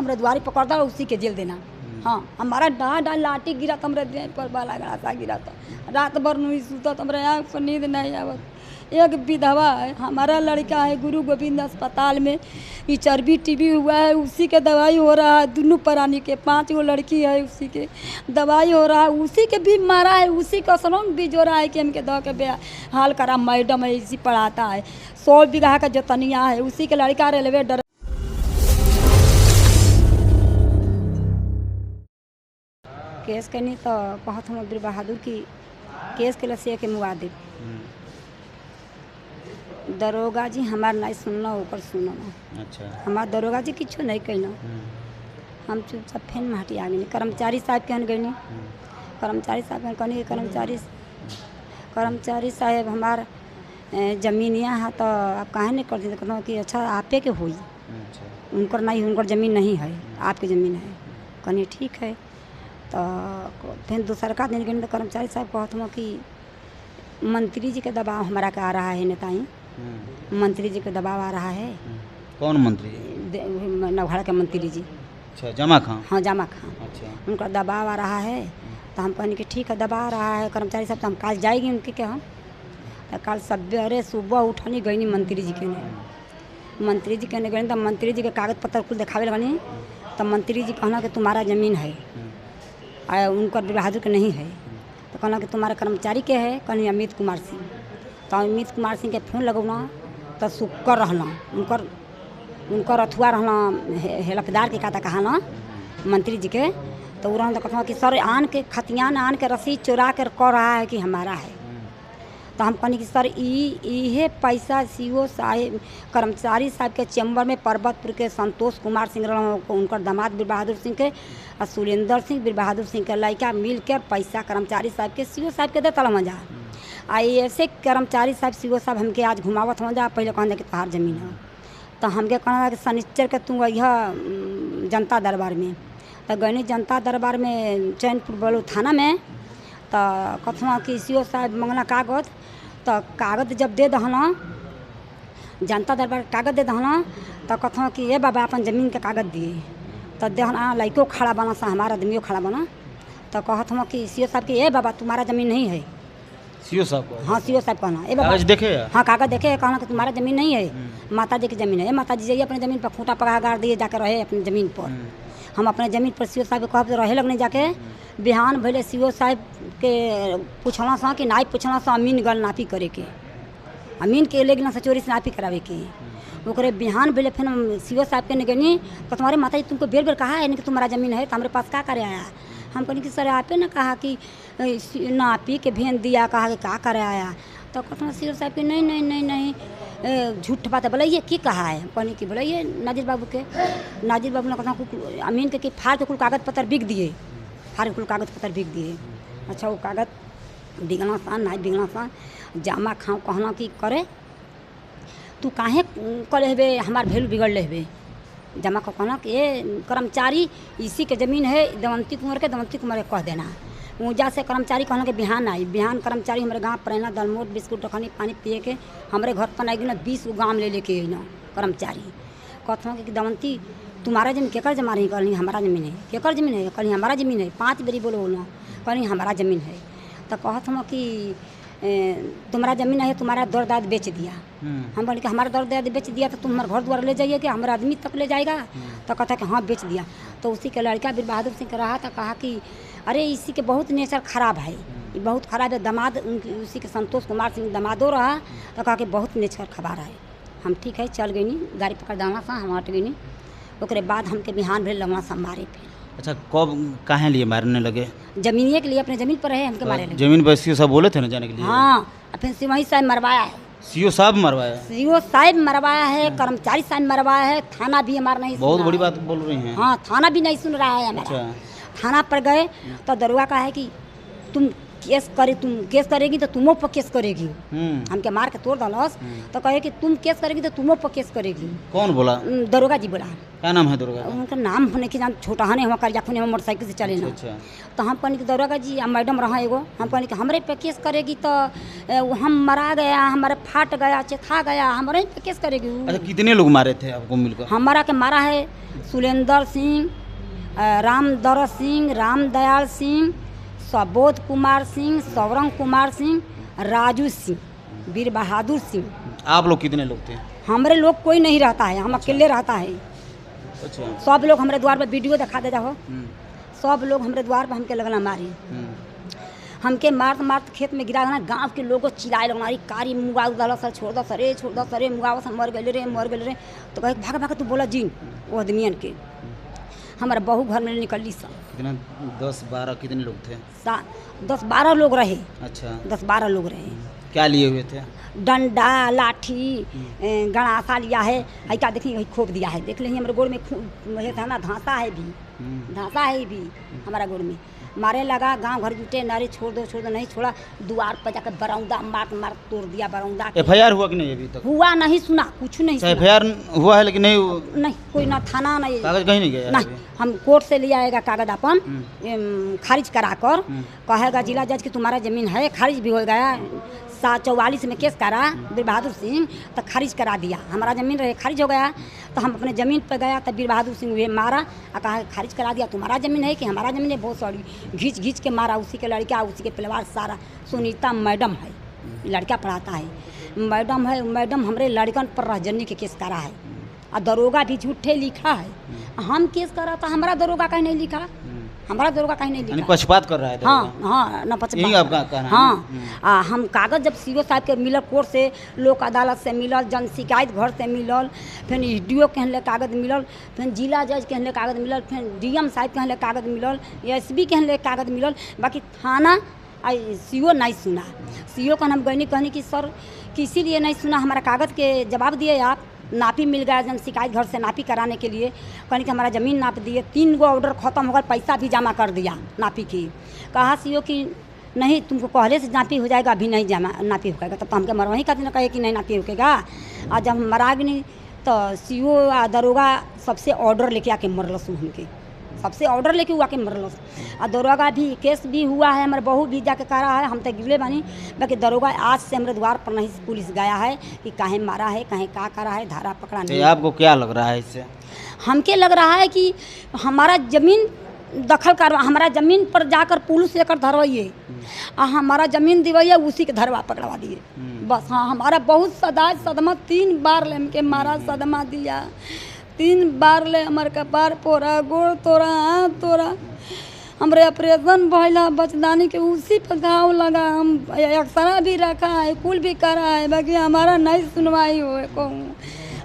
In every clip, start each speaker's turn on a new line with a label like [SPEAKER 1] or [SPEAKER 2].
[SPEAKER 1] हमारे द्वारी पकड़ दो उसी के जेल देना। हाँ हमारा डा लाठी गिरा तो हमारे देह पर बाला गड़ासा गिरा तो रात भर नहीं सूता तो हमारे आँख पर नींद नहीं आवत। एक विधवा है, हमारा लड़का है गुरु गोविंद अस्पताल में, ये चर्बी टीबी हुआ है, उसी के दवाई हो रहा है। दोनों प्राणी के 5 गो लड़की है, उसी के दवाई हो रहा है, उसी के भी मारा है, उसी का सलोन भी जो रहा है कि हमके दवा के हाल करा। मैडम है इसी पढ़ाता है, 100 बीघा का जोतनिया है, उसी के लड़का रेलवे डर। केस करनी तो बहुत हम अब्दुल बहादुर की केस के लसिया के मुआदिब दरोगा जी हमार नहीं सुनना ऊपर सुनना। अच्छा हमार दरोगा जी किच्छो नहीं कहना। हम चुपचाप फेन में हटी आ गई। कर्मचारी साहब के गई, कर्मचारी साहब कहनी कर्मचारी साहब हमार जमीनिया है तो आप काहे नहीं कर दी? कहना कि अच्छा आपे के हुई, उनकर नहीं, उनकर ज़मीन नहीं है, आपकी ज़मीन है। कहनी ठीक है। तो फिर दूसरा का दिन गई तो कर्मचारी साहब कहते हैं कि मंत्री जी के दबाव हमारा का आ रहा है, नेताई मंत्री जी के दबाव आ रहा है।
[SPEAKER 2] कौन मंत्री?
[SPEAKER 1] नवघाड़ा के मंत्री जी।
[SPEAKER 2] अच्छा जमा खां?
[SPEAKER 1] हाँ जमा खां।
[SPEAKER 2] अच्छा
[SPEAKER 1] उनका दबाव आ रहा है। तो हम कहने कि ठीक है दबाव आ रहा है कर्मचारी साहब, तो हम कल जाएगी उनके क्या। हम तो कल सवेरे सुबह उठनी गई मंत्री जी के ने, मंत्री जी के ने गई तो मंत्री जी के कागज पत्र कुल दिखावे लगनी। तो मंत्री जी कहना कि तुम्हारा ज़मीन है, उनकर बहादुर के नहीं है। तो कहना कि तुम्हारे कर्मचारी के है? कहनी अमित कुमार सिंह। तो अमित कुमार सिंह के फ़ोन लगौना तो शुक्र रहना उनकर अथुआ रहना हेल्पदार के कहता कहा मंत्री जी के। तो वो तो कहना कि सर आन के खतियान आन के रसीद चुरा कर कह रहा है कि हमारा है। तो हम कहनी कि सर ये पैसा सीओ साहब कर्मचारी साहब के चैम्बर में पर्वतपुर के संतोष कुमार सिंह उनकर दामाद बीर बहादुर सिंह के और सुरेंद्र सिंह बीर बहादुर सिंह के लड़का मिल कर पैसा कर्मचारी साहब के सीओ साहब के देता मजा। आई ऐसे कर्मचारी साहब सीओ साहब हमके आज घुमावत हो जा। पहले कहना कि तोहार ज़मीन है। तो हमके कहना कि शनिचर के तू यह जनता दरबार में। तो गई जनता दरबार में चैनपुर बलू थाना में। तो कथना कि सीओ साहब मंगना कागज। तो कागज जब दे दहना जनता दरबार कागज दे दहना तो कथना कि ये बाबा अपन ज़मीन के कागज दिए। तो देहना लड़को खड़ा बना सा हमारा आदमियों खड़ा बना। तो कहत हम कि सीओ साहब कि ये बाबा तुम्हारा ज़मीन नहीं है।
[SPEAKER 2] सीओ साहब?
[SPEAKER 1] हाँ सीओ साहब कहना ए बाबा
[SPEAKER 2] कागज देखे?
[SPEAKER 1] हाँ कागज देखे। कहना कि तुम्हारा ज़मीन नहीं है, माता जी की ज़मीन है। माता जी जाइए अपनी ज़मीन पर खूंटा पका गाड़ दिए जाकर रहे अपनी ज़मीन पर। हम अपने ज़मीन पर सीओ साहब कह रहे लगने जाके बिहान भले सीओ साहब के पूछना सा कि नाई पूछना सा अमीन गल नापी करे के, अमीन के लेकिन से चोरी से नापी करावे के। ओकरे बिहान भले फिर हम सीओ साहब के गनी तो तुम्हारे माता जी तुमको बेर बेर कहा है कि तुम्हारा ज़मीन है तो हमारे पास क्या करे आया। हम कहने कि सर आपे ना कहा कि नापी के भेन दिया, कहा कि क्या करे आया। तो कहते सीओ साहब की नहीं नहीं नहीं नहीं झूठ बात है। बोला ये की कहा है? कहने की बोला ये नाजिर बाबू के। नाजिर बाबू ने कहता अमीन के कि फाड़ के कुल कागज पत्र बिक दिए, फाड़ के कुल कागज पत्र बिक दिए। अच्छा वो कागज बिगना सा नहीं बिगना सा जामा खाओ कहना कि करे तू काहे करे हेबे हमार वैल्यू बिगड़ ले हेबे। जमा को कहना कि ये कर्मचारी इसी के ज़मीन है दमंती कुंवर के, दमंती कुंवर के कह देना। ऊँचा से कर्मचारी कहना कि बिहान आई, बिहान कर्मचारी हमारे गाँव पर ना दलमोट बिस्कुट रखनी पानी पिए के हमारे घर पर आएगी ना 20 गो गाँव ले लेके ना कर्मचारी। कहते हैं कि दमंती तुम्हारा ज़मीन केकर जमा रही? कहनी हमारा ज़मीन है। केकर ज़मीन है? कहनी हमारा ज़मीन है। 5 बेरी बोलो ना कहनी हमारा ज़मीन है। तो कहते हैं कि तुम्हारा ज़मीन है, तुम्हारा दर दाद बेच दिया। हम बोले कि हमारा दर दाद बेच दिया तो तुम हमारे घर द्वार ले जाइए कि हमारा आदमी तक ले जाएगा? तो कहता कि हाँ बेच दिया। तो उसी के लड़का बीर बहादुर सिंह रहा था, कहा कि अरे इसी के बहुत नेचर ख़राब है, ये बहुत ख़राब है। दामाद उसी के संतोष कुमार सिंह दामादो रहा। तो कहा कि बहुत नेचर खबर है। हम ठीक है चल गई नहीं, गाड़ी पकड़ दाना सा हम हट गई नहीं। उसके बाद हमके बिहान भेल लगना सा मारे फिर।
[SPEAKER 2] अच्छा कब काहे लिए मारने लगे?
[SPEAKER 1] जमीनिए के लिए, अपने ज़मीन पर रहे हमके मारे लगे।
[SPEAKER 2] जमीन पर सीओ साहब बोले थे ना जाने के लिए?
[SPEAKER 1] हाँ फिर सिमही साहब मरवाया है।
[SPEAKER 2] सीओ साहब मरवाया?
[SPEAKER 1] सीओ साहब मरवाया है, कर्मचारी साहब मरवाया है, थाना भी हमारा नहीं सुन रहा है।
[SPEAKER 2] बहुत बड़ी बात बोल रही हैं।
[SPEAKER 1] हाँ थाना भी नहीं सुन रहा है हमारा। थाना पर गए तो दरोगा का है कि तुम केस करे, तुम केस करेगी तो तुमो पर केस करेगी। हमके मार के तोड़ दलस तो कहे कि तुम केस करेगी तो तुमो पर केस करेगी।
[SPEAKER 2] कौन बोला?
[SPEAKER 1] दरोगा जी बोला।
[SPEAKER 2] क्या नाम है दरोगा?
[SPEAKER 1] उनका नाम होने के जान छोटा हने हम कर जाखुने हम मोटरसाइकिल से चले ना।
[SPEAKER 2] अच्छा।
[SPEAKER 1] तो हम कहने कि दरोगा जी मैडम रहा एगो, हम कहने कि हमरे पे केस करेगी तो हम मरा गया, हमारे फाट गया, चेथा गया, हमारे पे केस करेगी।
[SPEAKER 2] अच्छा, कितने लोग मारे थे आपको मिलकर?
[SPEAKER 1] हमारा के मारा है सुलेंदर सिंह, रामदर सिंह, रामदयाल सिंह, सबोध कुमार सिंह, सौरंग कुमार सिंह, राजू सिंह, वीर बहादुर सिंह।
[SPEAKER 2] आप लोग कितने लोग थे?
[SPEAKER 1] हमारे लोग कोई नहीं रहता है, हम अकेले रहता है।
[SPEAKER 2] अच्छा।
[SPEAKER 1] सब लोग हमारे द्वार पर वीडियो दिखा दे जाओ। सब लोग हमारे द्वार पर हमके लगना मारी, हमके मारत मारत खेत में गिरा देना। गाँव के लोगों चिल्लाए लगना, अरे कारी मुआ उदाल सर, छोड़ दो सरे, छोड़ दो सरे, मुआ सर मर गए रे, मर गए रे। तो कहे भाग भाग तू बोला जीन वो आदमियन के। हमारा बहू घर में निकली सब।
[SPEAKER 2] कितना? 10-12 कितने लोग थे?
[SPEAKER 1] 10-12 लोग रहे।
[SPEAKER 2] अच्छा।
[SPEAKER 1] 10-12 लोग रहे।
[SPEAKER 2] क्या लिए हुए थे?
[SPEAKER 1] डंडा, लाठी, गणासा लिया है। क्या देखिए खोप दिया है, देख लेंगे हमारे गोड़ में था ना, धांसा है भी, धांसा है भी हमारा गोड़ में। मारे लगा, गांव घर जुटे, नारे छोड़ दो, नहीं छोड़ा। द्वार पर जाकर बरौंदा मार तोड़ दिया बरौंदा।
[SPEAKER 2] FIR हुआ कि नहीं अभी तक?
[SPEAKER 1] हुआ नहीं, सुना कुछ नहीं सुना।
[SPEAKER 2] FIR हुआ है लेकिन
[SPEAKER 1] नहीं कोई ना थाना नहीं,
[SPEAKER 2] कागज कहीं नहीं गया?
[SPEAKER 1] नहीं, हम कोर्ट से ले आएगा कागज अपन खारिज करा कर, कहेगा जिला जज की तुम्हारा जमीन है, खारिज भी हो गया। 744 में केस करा वीर बहादुर सिंह, तो खारिज करा दिया। हमारा ज़मीन रहे, खारिज हो गया। तो हम अपने ज़मीन पर गया, तब वीर बहादुर सिंह वे मारा और कहा खारिज करा दिया, तुम्हारा ज़मीन है कि हमारा ज़मीन है। बहुत सारी घींच के मारा। उसी के लड़का, उसी के परिवार सारा। सुनीता मैडम है, लड़का पढ़ाता है, मैडम है। मैडम हमारे लड़कन पर रहजनी के केस करा है और दरोगा भी झूठे लिखा है। हम केस करा था, हमारा दरोगा कहीं नहीं लिखा, हमारा दरोगा कहीं नहीं लिखा।
[SPEAKER 2] पक्षपात कर रहा है?
[SPEAKER 1] हाँ, ना पक्षपात।
[SPEAKER 2] यही आपका कहना है?
[SPEAKER 1] हाँ, हम कागज जब सीओ साहब के मिलल, कोर्ट से, लोक अदालत से मिलल, जन शिकायत घर से मिलल, फिर DO कहले कागज मिलल, फिर जिला जज कहले कागज मिलल, फिर DM साहब कहले कागज मिलल, SB कहले कागज मिलल। बाकी थाना CO नहीं सुना। CO का हम गई कहनी कि सर किसी लिए नहीं सुना, हमारा कागज़ के जवाब दिए आप। नापी मिल गया जन शिकायत घर से नापी कराने के लिए, कहने कि हमारा ज़मीन नाप दिए। 3 गो ऑर्डर ख़त्म हो गया, पैसा भी जमा कर दिया नापी की। कहा CO कि नहीं तुमको पहले से नापी हो जाएगा, अभी नहीं जमा नापी होगा। तब तो हमके मरवाही का दिन कहे कि नहीं नापी होगा। और जब हम मरा नहीं तो CO दरोगा सबसे ऑर्डर लेके आके मरलस, हमके सबसे ऑर्डर लेके हुआ के मरलस। और दरोगा भी केस भी हुआ है, हमारे बहू भी जाके करा है, हम तो गिरले बानी। बाकी दरोगा आज से हमारे द्वार पर नहीं पुलिस गया है कि काहे मारा है, काहे का करा है, धारा पकड़ा नहीं।
[SPEAKER 2] आपको क्या लग रहा है इससे?
[SPEAKER 1] हमके लग रहा है कि हमारा ज़मीन दखल करवा, हमारा ज़मीन पर जाकर पुलिस लेकर धरवाइए और हमारा ज़मीन दिवाइए, उसी के धरवा पकड़वा दिए बस। हाँ, हमारा बहुत सदमा 3 बार ले हमके मारा, सदमा दिया 3 बार ले। हमारे कपार पोरा, गोड़ तोड़ा, हाथ तोड़ा, हमारे ऑपरेशन भैला बचदानी के, उसी पर घाव लगा। हम एक्सरा भी रखा है, कुल भी करा है, बाकी हमारा नहीं सुनवाई हो।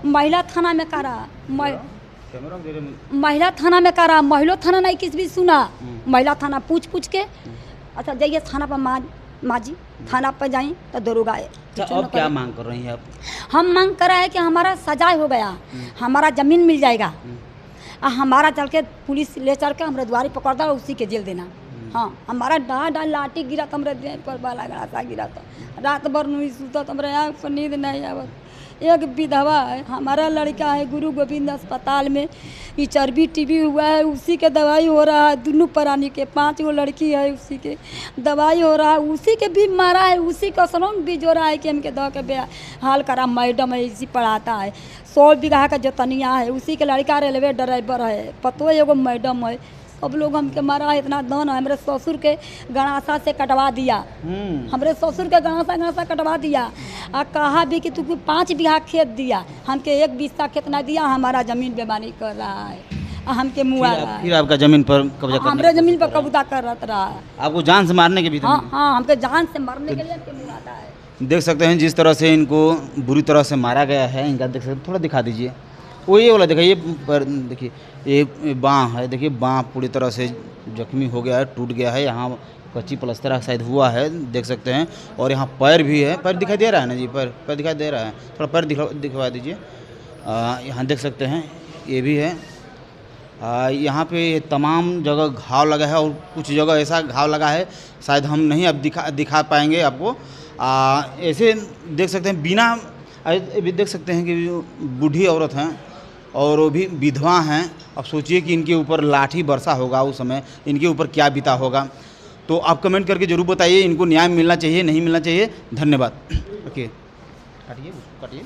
[SPEAKER 1] महिला थाना में करा, महिला थाना में करा, महिला थाना नहीं किसी भी सुना। महिला थाना पूछ के, अच्छा जाइए थाना पर, माँ जी थाना पर जाई तो दरोगा है।
[SPEAKER 2] अब क्या मांग कर रही हैं आप? हम
[SPEAKER 1] मांग कर रहे हैं कि हमारा सजाए हो गया, हमारा ज़मीन मिल जाएगा और हमारा चल के पुलिस ले चल के हमारे द्वारी पकड़ दो, उसी के जेल देना। हाँ, हमारा डा लाठी गिरा तो हमारे देह पर, बाला गड़ासा गिरा तो रात भर नहीं सूता, तो हमारे आँख पर नींद नहीं आवत। एक विधवा है, हमारा लड़का है गुरु गोविंद अस्पताल में, ये चर्बी टीबी हुआ है, उसी के दवाई हो रहा है। दोनों प्राणी के 5 गो लड़की है, उसी के दवाई हो रहा है, उसी के भी मारा है, उसी का सनम भी जो रहा है कि हमके दो के हाल करा। मैडम है, इसी पढ़ाता है, 100 बीघा का जोतनिया है, उसी के लड़का रेलवे ड्राइवर है, पतो एगो मैडम है। सब लोग हमके मारा है, इतना दन है। हमारे ससुर के गणासा से कटवा दिया, हमारे ससुर के गणासा कटवा दिया और कहा भी कि तुमको 5 बीघा खेत दिया, हमके 1 बीघा खेत ना दिया। हमारा ज़मीन बेमानी कर रहा है, हमके मुआ रहा है।
[SPEAKER 2] फिर आपका ज़मीन पर कब्जा करने,
[SPEAKER 1] हमारे ज़मीन पर कब्जा कर रहा है।
[SPEAKER 2] आपको जान से मारने के भी?
[SPEAKER 1] हाँ, हमके जान से मारने के लिए हमके मुआता है।
[SPEAKER 2] देख सकते हैं जिस तरह से इनको बुरी तरह से मारा गया है, इनका देख सकते, थोड़ा दिखा दीजिए। वो ये वाला देखिए, पर देखिए ये बाँह है, देखिए बाँह पूरी तरह से जख्मी हो गया है, टूट गया है। यहाँ कच्ची प्लस्तर शायद हुआ है, देख सकते हैं। और यहाँ पैर भी है, पैर दिखाई दे रहा है ना जी? पैर दिखाई दे रहा है, थोड़ा पैर दिखवा दीजिए। यहाँ देख सकते हैं, ये भी है, यहाँ पे तमाम जगह घाव लगा है और कुछ जगह ऐसा घाव लगा है शायद हम नहीं अब दिखा पाएंगे आपको। ऐसे देख सकते हैं बिना अभी देख सकते हैं कि बूढ़ी औरत हैं और वो भी विधवा हैं। अब सोचिए कि इनके ऊपर लाठी बरसा होगा उस समय, इनके ऊपर क्या बीता होगा। तो आप कमेंट करके ज़रूर बताइए, इनको न्याय मिलना चाहिए नहीं मिलना चाहिए। धन्यवाद। ओके, काटिए उसको काटिए।